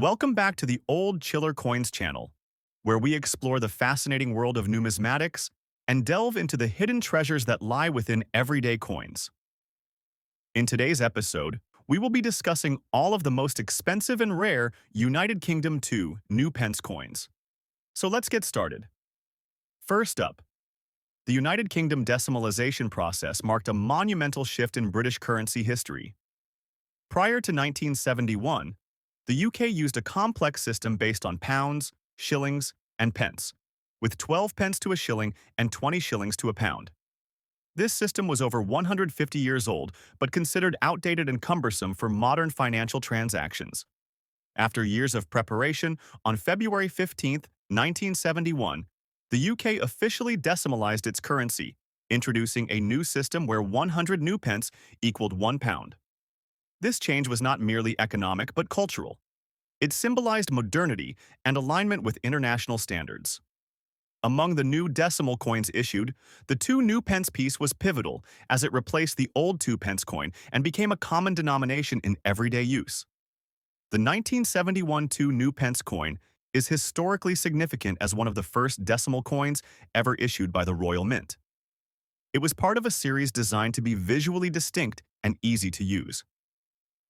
Welcome back to the Old Chiller Coins channel, where we explore the fascinating world of numismatics and delve into the hidden treasures that lie within everyday coins. In today's episode, we will be discussing all of the most expensive and rare United Kingdom 2 new pence coins. So let's get started. First up, the United Kingdom decimalization process marked a monumental shift in British currency history. Prior to 1971, the UK used a complex system based on pounds, shillings, and pence, with 12 pence to a shilling and 20 shillings to a pound. This system was over 150 years old, but considered outdated and cumbersome for modern financial transactions. After years of preparation, on February 15, 1971, the UK officially decimalized its currency, introducing a new system where 100 new pence equaled 1 pound. This change was not merely economic but cultural. It symbolized modernity and alignment with international standards. Among the new decimal coins issued, the 2 new pence piece was pivotal as it replaced the old 2 pence coin and became a common denomination in everyday use. The 1971 2 new pence coin is historically significant as one of the first decimal coins ever issued by the Royal Mint. It was part of a series designed to be visually distinct and easy to use.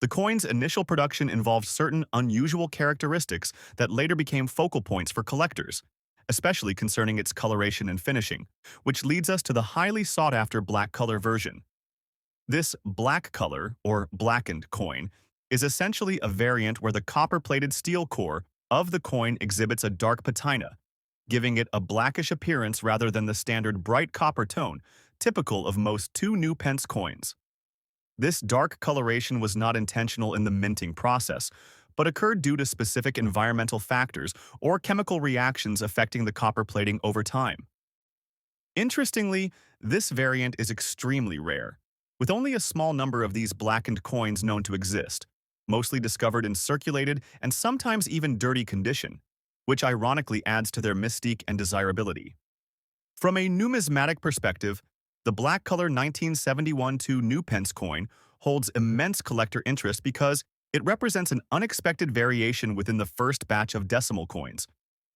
The coin's initial production involved certain unusual characteristics that later became focal points for collectors, especially concerning its coloration and finishing, which leads us to the highly sought-after black color version. This black color, or blackened coin, is essentially a variant where the copper-plated steel core of the coin exhibits a dark patina, giving it a blackish appearance rather than the standard bright copper tone typical of most 2 new pence coins. This dark coloration was not intentional in the minting process, but occurred due to specific environmental factors or chemical reactions affecting the copper plating over time. Interestingly, this variant is extremely rare, with only a small number of these blackened coins known to exist, mostly discovered in circulated and sometimes even dirty condition, which ironically adds to their mystique and desirability. From a numismatic perspective, the black color 1971 2 new pence coin holds immense collector interest because it represents an unexpected variation within the first batch of decimal coins,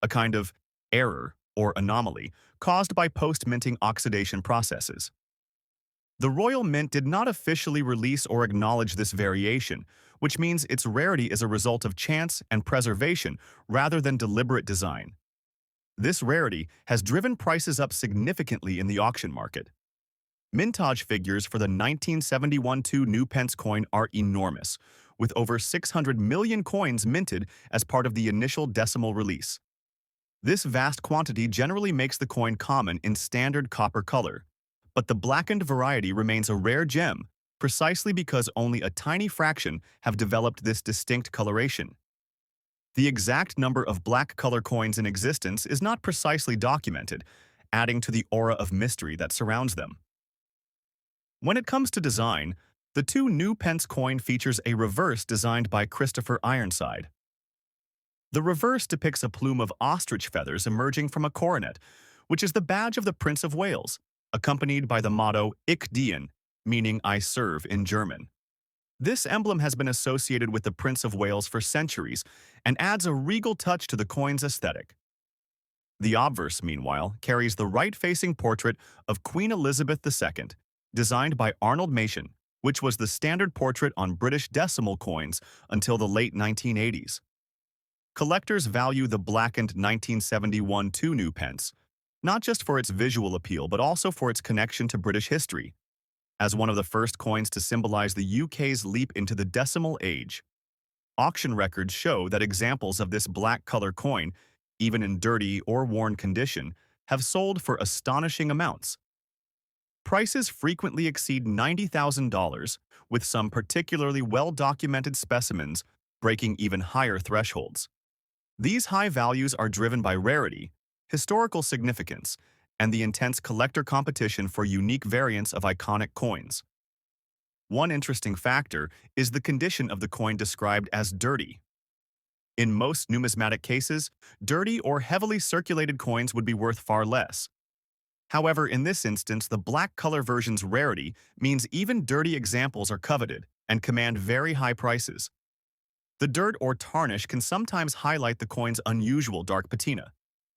a kind of error or anomaly caused by post-minting oxidation processes. The Royal Mint did not officially release or acknowledge this variation, which means its rarity is a result of chance and preservation rather than deliberate design. This rarity has driven prices up significantly in the auction market. Mintage figures for the 1971 2 new pence coin are enormous, with over 600 million coins minted as part of the initial decimal release. This vast quantity generally makes the coin common in standard copper color, but the blackened variety remains a rare gem precisely because only a tiny fraction have developed this distinct coloration. The exact number of black color coins in existence is not precisely documented, adding to the aura of mystery that surrounds them. When it comes to design, the 2 new pence coin features a reverse designed by Christopher Ironside. The reverse depicts a plume of ostrich feathers emerging from a coronet, which is the badge of the Prince of Wales, accompanied by the motto Ich dien, meaning I serve in German. This emblem has been associated with the Prince of Wales for centuries and adds a regal touch to the coin's aesthetic. The obverse, meanwhile, carries the right-facing portrait of Queen Elizabeth II, designed by Arnold Machin, which was the standard portrait on British decimal coins until the late 1980s. Collectors value the blackened 1971 2 new pence, not just for its visual appeal but also for its connection to British history. As one of the first coins to symbolize the UK's leap into the decimal age, auction records show that examples of this black color coin, even in dirty or worn condition, have sold for astonishing amounts. Prices frequently exceed $90,000, with some particularly well-documented specimens breaking even higher thresholds. These high values are driven by rarity, historical significance, and the intense collector competition for unique variants of iconic coins. One interesting factor is the condition of the coin described as dirty. In most numismatic cases, dirty or heavily circulated coins would be worth far less. However, in this instance, the black color version's rarity means even dirty examples are coveted and command very high prices. The dirt or tarnish can sometimes highlight the coin's unusual dark patina,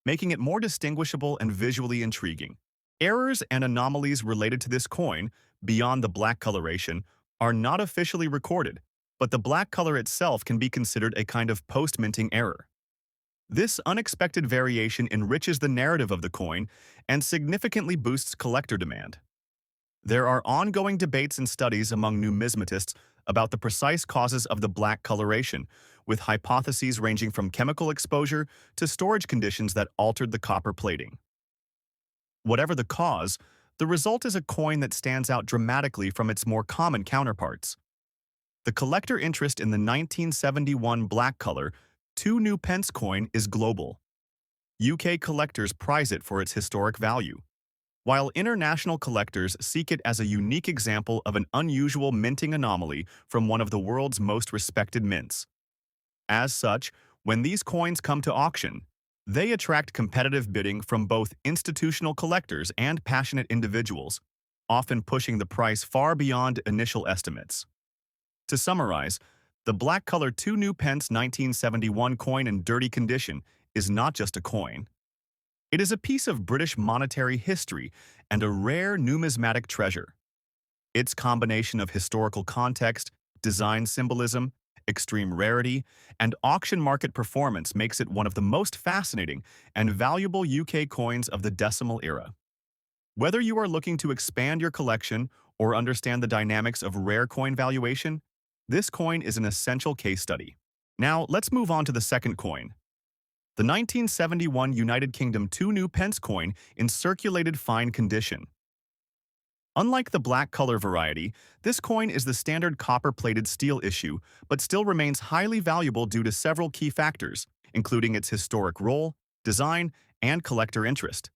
making it more distinguishable and visually intriguing. Errors and anomalies related to this coin, beyond the black coloration, are not officially recorded, but the black color itself can be considered a kind of post-minting error. This unexpected variation enriches the narrative of the coin and significantly boosts collector demand. There are ongoing debates and studies among numismatists about the precise causes of the black coloration, with hypotheses ranging from chemical exposure to storage conditions that altered the copper plating. Whatever the cause, the result is a coin that stands out dramatically from its more common counterparts. The collector interest in the 1971 black color 2 newpence coin is global. UK collectors prize it for its historic value, while international collectors seek it as a unique example of an unusual minting anomaly from one of the world's most respected mints. As such, when these coins come to auction, they attract competitive bidding from both institutional collectors and passionate individuals, often pushing the price far beyond initial estimates. To summarize, the black color 2 newpence 1971 coin in dirty condition is not just a coin. It is a piece of British monetary history and a rare numismatic treasure. Its combination of historical context, design symbolism, extreme rarity, and auction market performance makes it one of the most fascinating and valuable UK coins of the decimal era. Whether you are looking to expand your collection or understand the dynamics of rare coin valuation, this coin is an essential case study. Now, let's move on to the second coin. The 1971 United Kingdom 2 newpence coin in circulated fine condition. Unlike the black color variety, this coin is the standard copper-plated steel issue, but still remains highly valuable due to several key factors, including its historic role, design, and collector interest.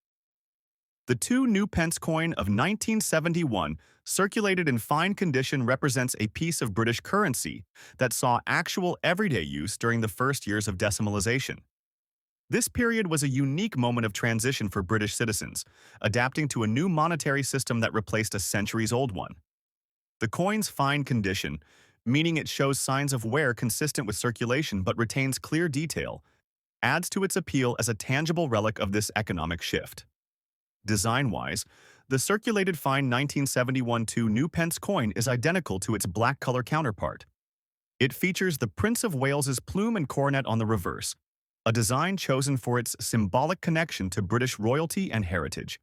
The 2 newpence coin of 1971, circulated in fine condition, represents a piece of British currency that saw actual everyday use during the first years of decimalization. This period was a unique moment of transition for British citizens, adapting to a new monetary system that replaced a centuries-old one. The coin's fine condition, meaning it shows signs of wear consistent with circulation but retains clear detail, adds to its appeal as a tangible relic of this economic shift. Design-wise, the circulated fine 1971 2 newpence coin is identical to its black color counterpart. It features the Prince of Wales's plume and coronet on the reverse, a design chosen for its symbolic connection to British royalty and heritage.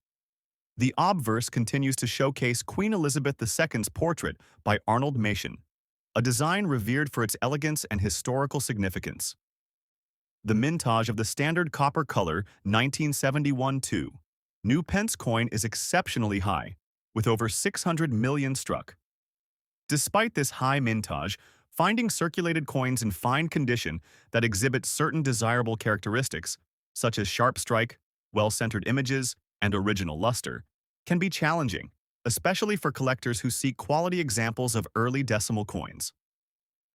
The obverse continues to showcase Queen Elizabeth II's portrait by Arnold Machen, a design revered for its elegance and historical significance. The mintage of the standard copper color 1971 2 newpence coin is exceptionally high, with over 600 million struck. Despite this high mintage, finding circulated coins in fine condition that exhibit certain desirable characteristics, such as sharp strike, well-centered images, and original luster, can be challenging, especially for collectors who seek quality examples of early decimal coins.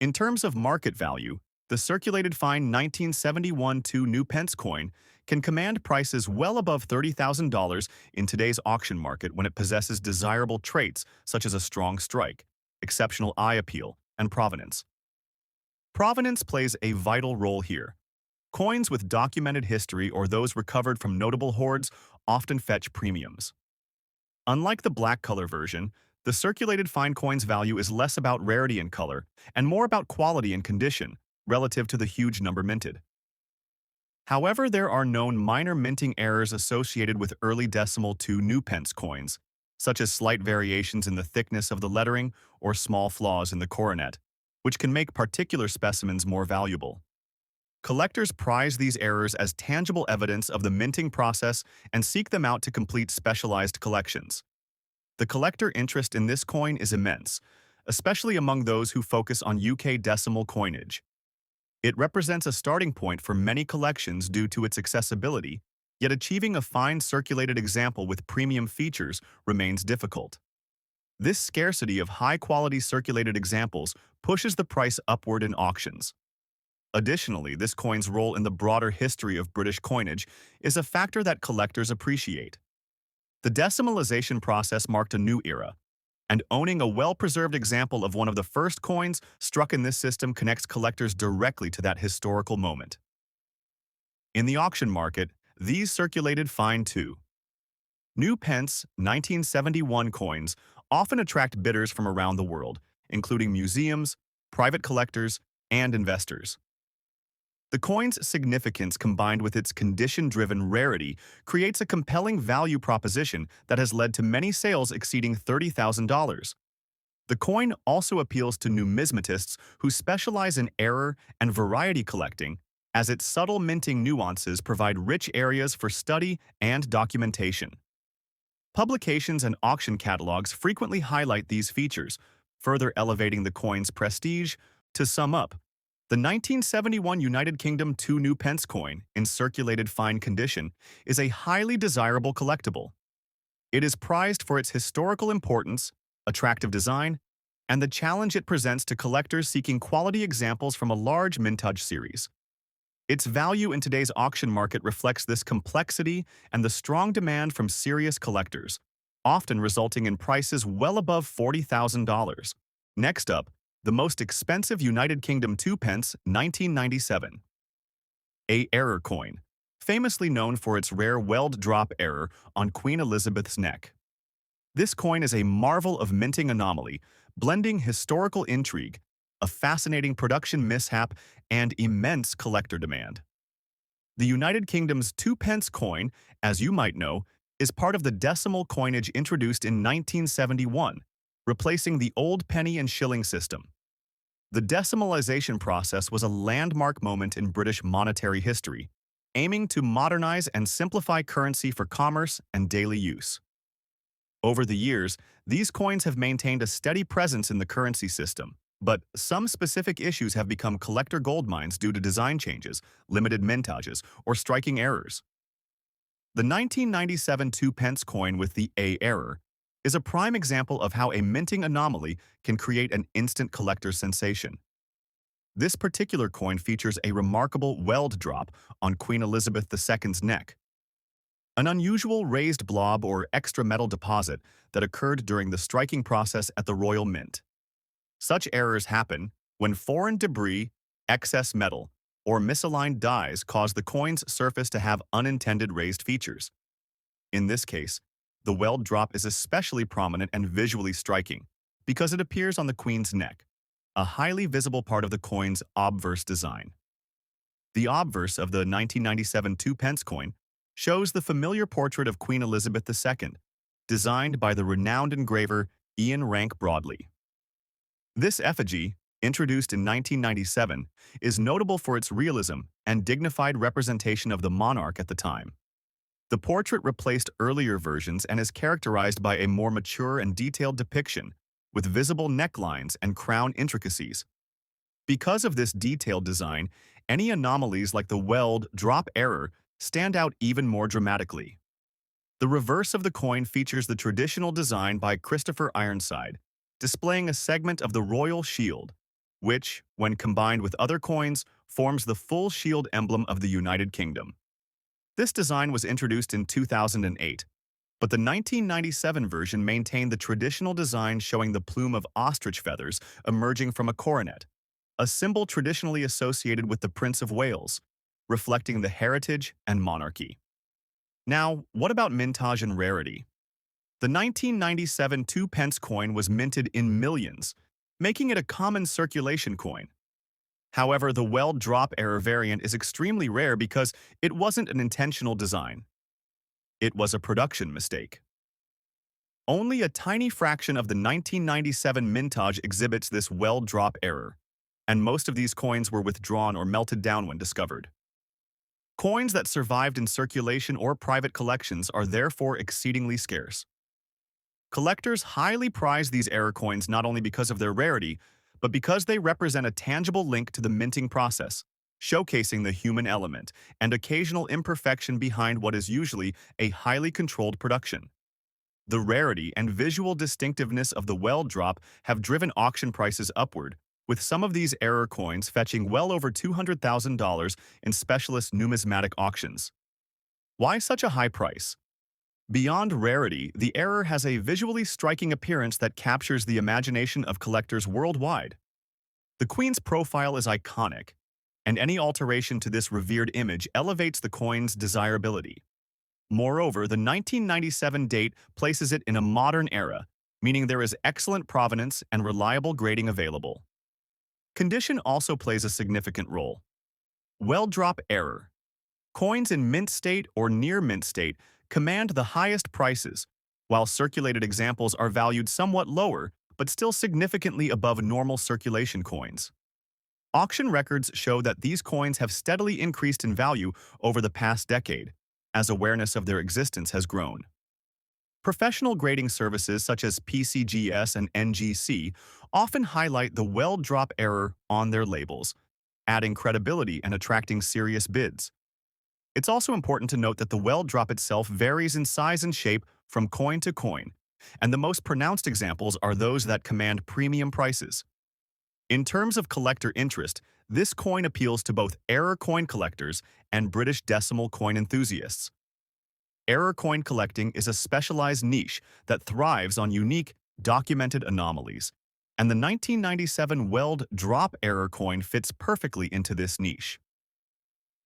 In terms of market value, the circulated fine 1971 2 newpence coin can command prices well above $30,000 in today's auction market when it possesses desirable traits such as a strong strike, exceptional eye appeal, and provenance. Provenance plays a vital role here. Coins with documented history or those recovered from notable hoards often fetch premiums. Unlike the black color version, the circulated fine coin's value is less about rarity and color and more about quality and condition relative to the huge number minted. However, there are known minor minting errors associated with early decimal 2 newpence coins, such as slight variations in the thickness of the lettering or small flaws in the coronet, which can make particular specimens more valuable. Collectors prize these errors as tangible evidence of the minting process and seek them out to complete specialized collections. The collector interest in this coin is immense, especially among those who focus on UK decimal coinage. It represents a starting point for many collections due to its accessibility, yet achieving a fine circulated example with premium features remains difficult. This scarcity of high-quality circulated examples pushes the price upward in auctions. Additionally, this coin's role in the broader history of British coinage is a factor that collectors appreciate. The decimalization process marked a new era, And owning a well-preserved example of one of the first coins struck in this system connects collectors directly to that historical moment. In the auction market, these circulated fine too. New pence 1971 coins often attract bidders from around the world, including museums, private collectors, and investors. The coin's significance combined with its condition-driven rarity creates a compelling value proposition that has led to many sales exceeding $30,000. The coin also appeals to numismatists who specialize in error and variety collecting, as its subtle minting nuances provide rich areas for study and documentation. Publications and auction catalogs frequently highlight these features, further elevating the coin's prestige. To sum up, the 1971 United Kingdom 2 new pence coin, in circulated fine condition, is a highly desirable collectible. It is prized for its historical importance, attractive design, and the challenge it presents to collectors seeking quality examples from a large mintage series. Its value in today's auction market reflects this complexity and the strong demand from serious collectors, often resulting in prices well above $40,000. Next up, the most expensive United Kingdom 2 pence 1997. A error coin, famously known for its rare weld drop error on Queen Elizabeth's neck. This coin is a marvel of minting anomaly, blending historical intrigue, a fascinating production mishap, and immense collector demand. The United Kingdom's 2 pence coin, as you might know, is part of the decimal coinage introduced in 1971, replacing the old penny and shilling system. The decimalization process was a landmark moment in British monetary history, aiming to modernize and simplify currency for commerce and daily use. Over the years, these coins have maintained a steady presence in the currency system, but some specific issues have become collector goldmines due to design changes, limited mintages, or striking errors. The 1997 2 pence coin with the A error is a prime example of how a minting anomaly can create an instant collector sensation. This particular coin features a remarkable weld drop on Queen Elizabeth II's neck, an unusual raised blob or extra metal deposit that occurred during the striking process at the Royal Mint. Such errors happen when foreign debris, excess metal, or misaligned dies cause the coin's surface to have unintended raised features. In this case, the weld drop is especially prominent and visually striking because it appears on the Queen's neck, a highly visible part of the coin's obverse design. The obverse of the 1997 2 pence coin shows the familiar portrait of Queen Elizabeth II, designed by the renowned engraver Ian Rank Broadley. This effigy, introduced in 1997, is notable for its realism and dignified representation of the monarch at the time. The portrait replaced earlier versions and is characterized by a more mature and detailed depiction, with visible necklines and crown intricacies. Because of this detailed design, any anomalies like the weld drop error stand out even more dramatically. The reverse of the coin features the traditional design by Christopher Ironside, displaying a segment of the royal shield, which, when combined with other coins, forms the full shield emblem of the United Kingdom. This design was introduced in 2008, but the 1997 version maintained the traditional design showing the plume of ostrich feathers emerging from a coronet, a symbol traditionally associated with the Prince of Wales, reflecting the heritage and monarchy. Now, what about mintage and rarity? The 1997 2 pence coin was minted in millions, making it a common circulation coin. However, the weld drop error variant is extremely rare because it wasn't an intentional design. It was a production mistake. Only a tiny fraction of the 1997 mintage exhibits this weld drop error, and most of these coins were withdrawn or melted down when discovered. Coins that survived in circulation or private collections are therefore exceedingly scarce. Collectors highly prize these error coins not only because of their rarity, but because they represent a tangible link to the minting process, showcasing the human element and occasional imperfection behind what is usually a highly controlled production. The rarity and visual distinctiveness of the weld drop have driven auction prices upward, with some of these error coins fetching well over $200,000 in specialist numismatic auctions. Why such a high price? Beyond rarity, the error has a visually striking appearance that captures the imagination of collectors worldwide. The Queen's profile is iconic, and any alteration to this revered image elevates the coin's desirability. Moreover, the 1997 date places it in a modern era, meaning there is excellent provenance and reliable grading available. Condition also plays a significant role. Well-drop error. Coins in mint state or near mint state command the highest prices, while circulated examples are valued somewhat lower but still significantly above normal circulation coins. Auction records show that these coins have steadily increased in value over the past decade, as awareness of their existence has grown. Professional grading services such as PCGS and NGC often highlight the well-drop error on their labels, adding credibility and attracting serious bids. It's also important to note that the well drop itself varies in size and shape from coin to coin, and the most pronounced examples are those that command premium prices. In terms of collector interest, this coin appeals to both error coin collectors and British decimal coin enthusiasts. Error coin collecting is a specialized niche that thrives on unique, documented anomalies, and the 1997 Weld drop error coin fits perfectly into this niche.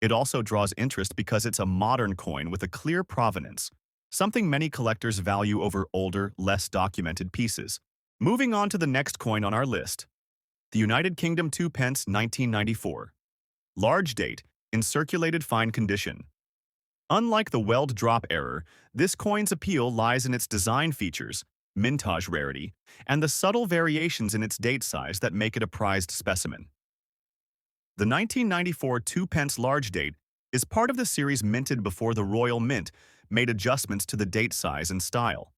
It also draws interest because it's a modern coin with a clear provenance, something many collectors value over older, less documented pieces. Moving on to the next coin on our list, the United Kingdom 2 pence 1994. Large date, in circulated fine condition. Unlike the Weld drop error, this coin's appeal lies in its design features, mintage rarity, and the subtle variations in its date size that make it a prized specimen. The 1994 2 pence large date is part of the series minted before the Royal Mint made adjustments to the date size and style.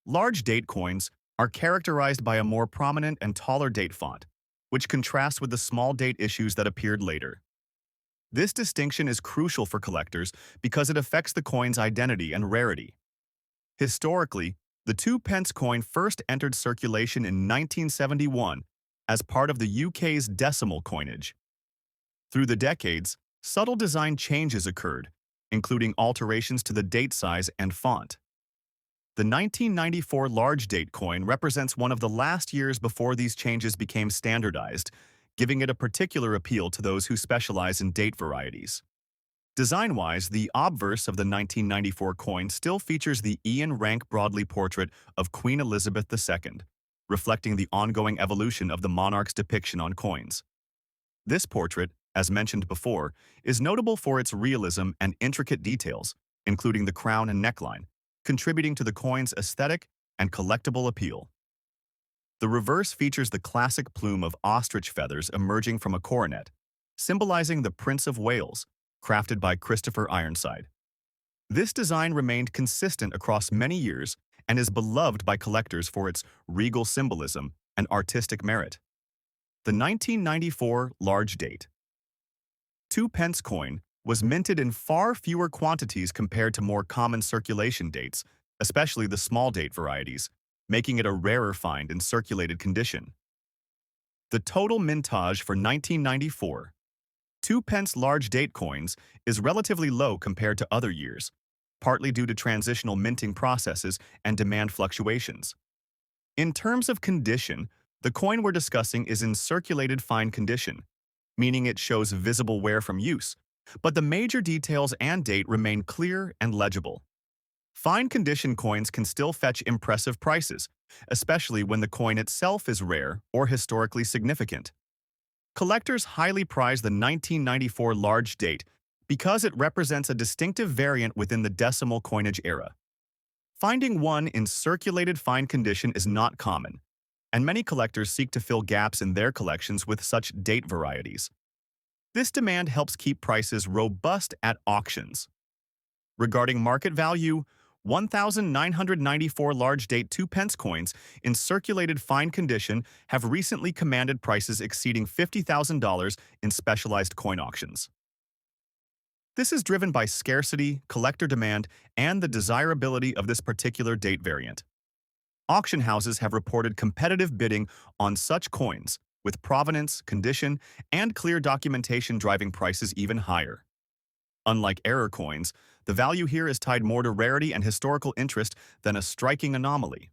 Large date coins are characterized by a more prominent and taller date font, which contrasts with the small date issues that appeared later. This distinction is crucial for collectors because it affects the coin's identity and rarity. Historically, the 2 pence coin first entered circulation in 1971 as part of the UK's decimal coinage. Through the decades, subtle design changes occurred, including alterations to the date size and font. The 1994 large date coin represents one of the last years before these changes became standardized, giving it a particular appeal to those who specialize in date varieties. Design-wise, the obverse of the 1994 coin still features the Ian Rank Broadley portrait of Queen Elizabeth II, reflecting the ongoing evolution of the monarch's depiction on coins. This portrait, as mentioned before, is notable for its realism and intricate details, including the crown and neckline, contributing to the coin's aesthetic and collectible appeal. The reverse features the classic plume of ostrich feathers emerging from a coronet, symbolizing the Prince of Wales, crafted by Christopher Ironside. This design remained consistent across many years and is beloved by collectors for its regal symbolism and artistic merit. The 1994 large date 2 pence coin was minted in far fewer quantities compared to more common circulation dates, especially the small date varieties, making it a rarer find in circulated condition. The total mintage for 1994 2 pence large date coins is relatively low compared to other years, partly due to transitional minting processes and demand fluctuations. In terms of condition, the coin we're discussing is in circulated fine condition, meaning it shows visible wear from use, but the major details and date remain clear and legible. Fine condition coins can still fetch impressive prices, especially when the coin itself is rare or historically significant. Collectors highly prize the 1994 large date because it represents a distinctive variant within the decimal coinage era. Finding one in circulated fine condition is not common, and many collectors seek to fill gaps in their collections with such date varieties. This demand helps keep prices robust at auctions. Regarding market value, 1,994 large date 2 pence coins in circulated fine condition have recently commanded prices exceeding $50,000 in specialized coin auctions. This is driven by scarcity, collector demand, and the desirability of this particular date variant. Auction houses have reported competitive bidding on such coins, with provenance, condition, and clear documentation driving prices even higher. Unlike error coins, The value here is tied more to rarity and historical interest than a striking anomaly.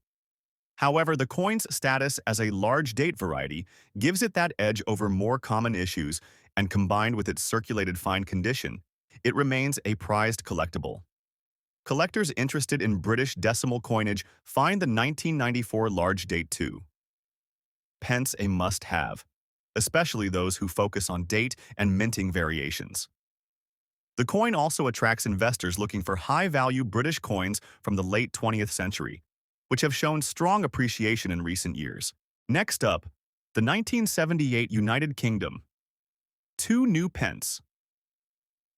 However, the coin's status as a large date variety gives it that edge over more common issues, and combined with its circulated fine condition, it remains a prized collectible. Collectors interested in British decimal coinage find the 1994 large date 2 pence a must-have, especially those who focus on date and minting variations. The coin also attracts investors looking for high-value British coins from the late 20th century, which have shown strong appreciation in recent years. Next up, the 1978 United Kingdom 2 new pence.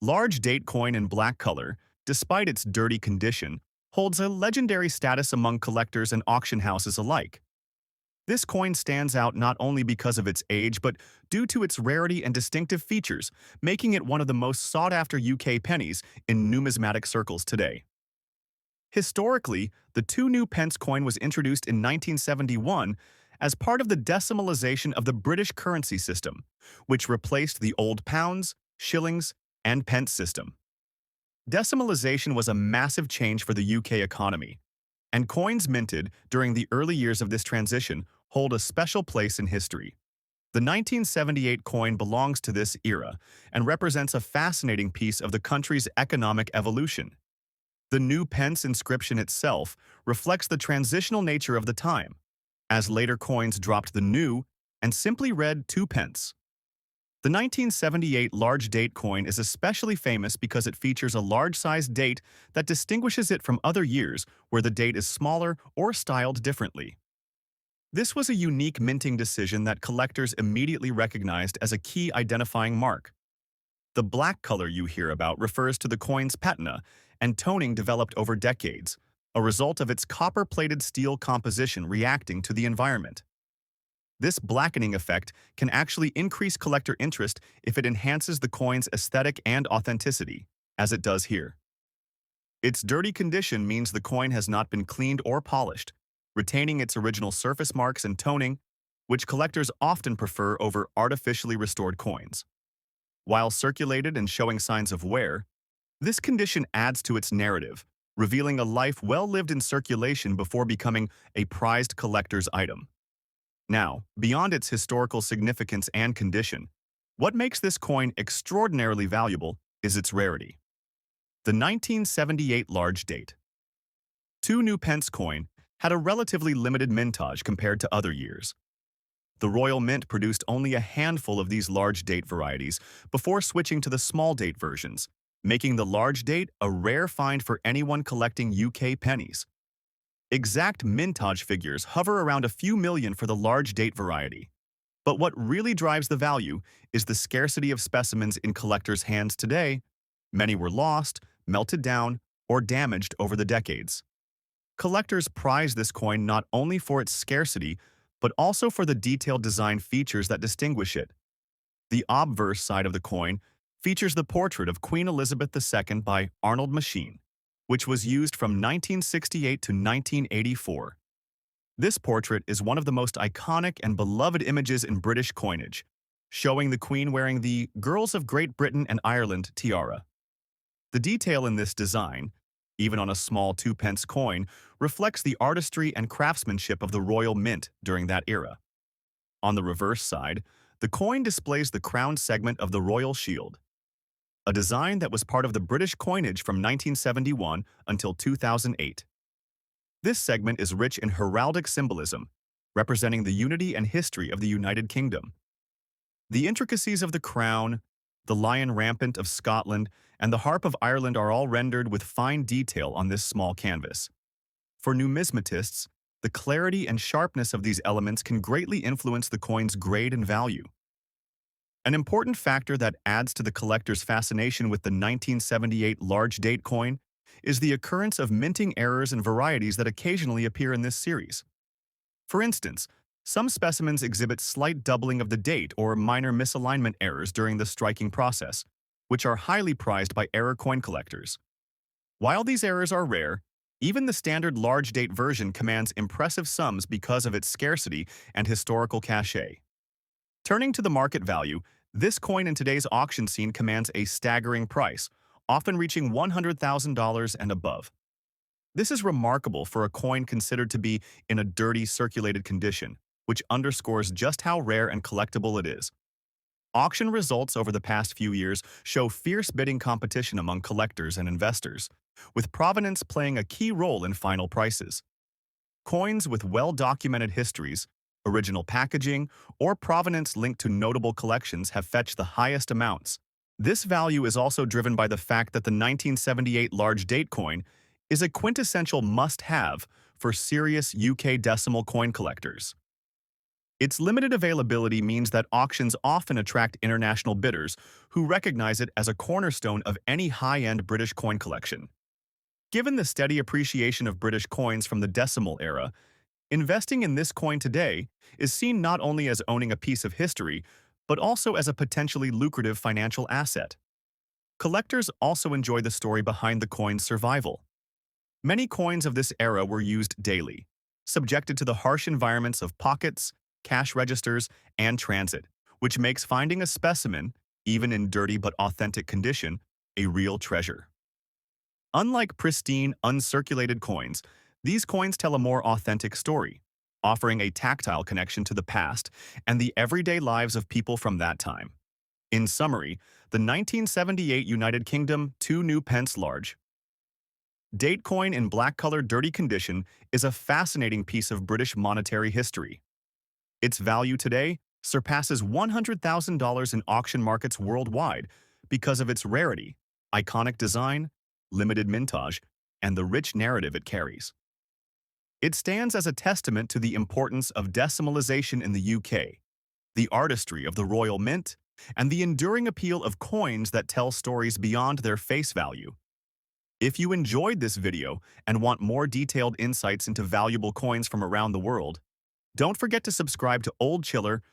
Large date coin in black color, despite its dirty condition, holds a legendary status among collectors and auction houses alike. This coin stands out not only because of its age, but due to its rarity and distinctive features, making it one of the most sought-after UK pennies in numismatic circles today. Historically, the 2 new pence coin was introduced in 1971 as part of the decimalisation of the British currency system, which replaced the old pounds, shillings, and pence system. Decimalisation was a massive change for the UK economy, and coins minted during the early years of this transition hold a special place in history. The 1978 coin belongs to this era and represents a fascinating piece of the country's economic evolution. The new pence inscription itself reflects the transitional nature of the time, as later coins dropped the new and simply read 2 pence. The 1978 large date coin is especially famous because it features a large-sized date that distinguishes it from other years where the date is smaller or styled differently. This was a unique minting decision that collectors immediately recognized as a key identifying mark. The black color you hear about refers to the coin's patina and toning developed over decades, a result of its copper-plated steel composition reacting to the environment. This blackening effect can actually increase collector interest if it enhances the coin's aesthetic and authenticity, as it does here. Its dirty condition means the coin has not been cleaned or polished, retaining its original surface marks and toning, which collectors often prefer over artificially restored coins. While circulated and showing signs of wear, this condition adds to its narrative, revealing a life well lived in circulation before becoming a prized collector's item. Now, beyond its historical significance and condition, what makes this coin extraordinarily valuable is its rarity. The 1978 large date 2 new pence coin had a relatively limited mintage compared to other years. The Royal Mint produced only a handful of these large date varieties before switching to the small date versions, making the large date a rare find for anyone collecting UK pennies. Exact mintage figures hover around a few million for the large date variety. But what really drives the value is the scarcity of specimens in collectors' hands today. Many were lost, melted down, or damaged over the decades. Collectors prize this coin not only for its scarcity, but also for the detailed design features that distinguish it. The obverse side of the coin features the portrait of Queen Elizabeth II by Arnold Machine, which was used from 1968 to 1984. This portrait is one of the most iconic and beloved images in British coinage, showing the Queen wearing the Girls of Great Britain and Ireland tiara. The detail in this design, even on a small 2 pence coin, reflects the artistry and craftsmanship of the Royal Mint during that era. On the reverse side, the coin displays the crown segment of the Royal Shield, a design that was part of the British coinage from 1971 until 2008. This segment is rich in heraldic symbolism, representing the unity and history of the United Kingdom. The intricacies of the crown, the lion rampant of Scotland, and the harp of Ireland are all rendered with fine detail on this small canvas. For numismatists, the clarity and sharpness of these elements can greatly influence the coin's grade and value. An important factor that adds to the collector's fascination with the 1978 large date coin is the occurrence of minting errors and varieties that occasionally appear in this series. For instance, some specimens exhibit slight doubling of the date or minor misalignment errors during the striking process, which are highly prized by error coin collectors. While these errors are rare, even the standard large date version commands impressive sums because of its scarcity and historical cachet. Turning to the market value, this coin in today's auction scene commands a staggering price, often reaching $100,000 and above. This is remarkable for a coin considered to be in a dirty, circulated condition, which underscores just how rare and collectible it is. Auction results over the past few years show fierce bidding competition among collectors and investors, with provenance playing a key role in final prices. Coins with well-documented histories, original packaging, or provenance linked to notable collections have fetched the highest amounts. This value is also driven by the fact that the 1978 large date coin is a quintessential must-have for serious UK decimal coin collectors. Its limited availability means that auctions often attract international bidders who recognize it as a cornerstone of any high-end British coin collection. Given the steady appreciation of British coins from the decimal era, investing in this coin today is seen not only as owning a piece of history, but also as a potentially lucrative financial asset. Collectors also enjoy the story behind the coin's survival. Many coins of this era were used daily, subjected to the harsh environments of pockets, cash registers, and transit, which makes finding a specimen, even in dirty but authentic condition, a real treasure. Unlike pristine, uncirculated coins, these coins tell a more authentic story, offering a tactile connection to the past and the everyday lives of people from that time. In summary, the 1978 United Kingdom 2 new pence large date coin in black-colored dirty condition is a fascinating piece of British monetary history. Its value today surpasses $100,000 in auction markets worldwide because of its rarity, iconic design, limited mintage, and the rich narrative it carries. It stands as a testament to the importance of decimalization in the UK, the artistry of the Royal Mint, and the enduring appeal of coins that tell stories beyond their face value. If you enjoyed this video and want more detailed insights into valuable coins from around the world, don't forget to subscribe to Old Chiller